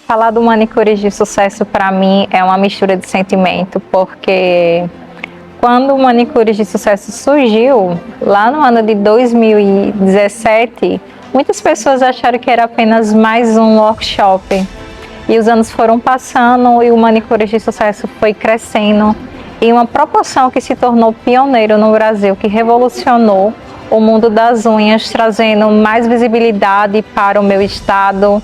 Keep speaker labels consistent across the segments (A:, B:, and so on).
A: Falar do Manicures de Sucesso para mim é uma mistura de sentimento, porque quando o Manicures de Sucesso surgiu, lá no ano de 2017, muitas pessoas acharam que era apenas mais um workshop. E os anos foram passando e o Manicures de Sucesso foi crescendo em uma proporção que se tornou pioneiro no Brasil, que revolucionou o mundo das unhas, trazendo mais visibilidade para o meu estado,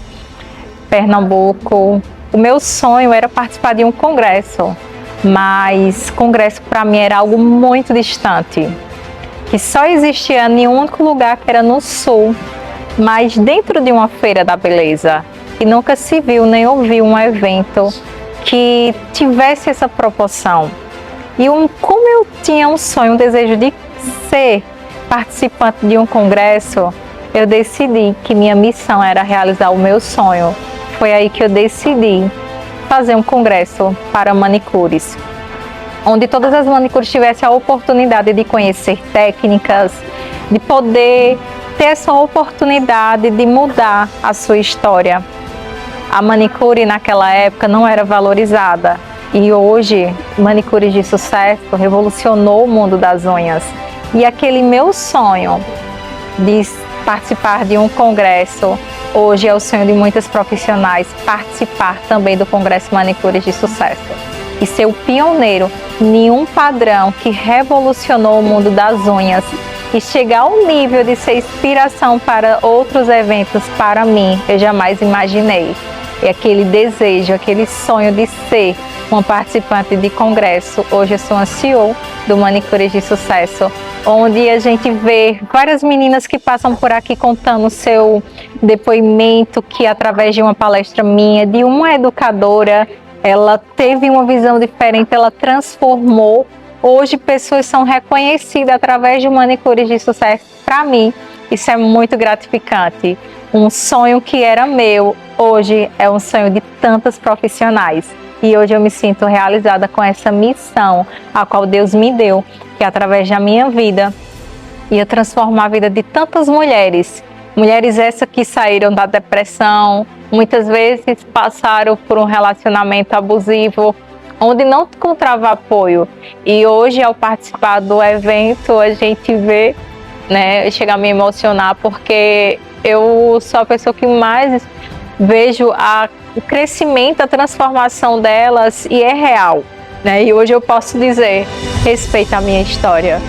A: Pernambuco. O meu sonho era participar de um congresso, mas congresso para mim era algo muito distante, que só existia em um único lugar, que era no sul, mas dentro de uma feira da beleza, e nunca se viu nem ouviu um evento que tivesse essa proporção. E como eu tinha um sonho, um desejo de ser participante de um congresso, eu decidi que minha missão era realizar o meu sonho. Foi aí que eu decidi fazer um congresso para manicures, onde todas as manicures tivessem a oportunidade de conhecer técnicas, de poder ter essa oportunidade de mudar a sua história. A manicure naquela época não era valorizada e hoje, Manicures de Sucesso revolucionou o mundo das unhas. E aquele meu sonho de participar de um congresso, hoje é o sonho de muitas profissionais participar também do Congresso Manicures de Sucesso e ser o pioneiro em um padrão que revolucionou o mundo das unhas e chegar ao nível de ser inspiração para outros eventos. Para mim, eu jamais imaginei. E aquele desejo, aquele sonho de ser uma participante de congresso, hoje eu sou a CEO do Manicures de Sucesso, onde a gente vê várias meninas que passam por aqui contando seu depoimento, que através de uma palestra minha, de uma educadora, ela teve uma visão diferente, ela transformou. Hoje pessoas são reconhecidas através de Manicures de Sucesso. Para mim, isso é muito gratificante. Um sonho que era meu, hoje é um sonho de tantas profissionais. E hoje eu me sinto realizada com essa missão, a qual Deus me deu, que através da minha vida ia transformar a vida de tantas mulheres. Mulheres essas que saíram da depressão, muitas vezes passaram por um relacionamento abusivo, onde não encontrava apoio. E hoje, ao participar do evento, a gente vê, né, chega a me emocionar, porque eu sou a pessoa que mais vejo o crescimento, a transformação delas, e é real, né? E hoje eu posso dizer, respeita a minha história.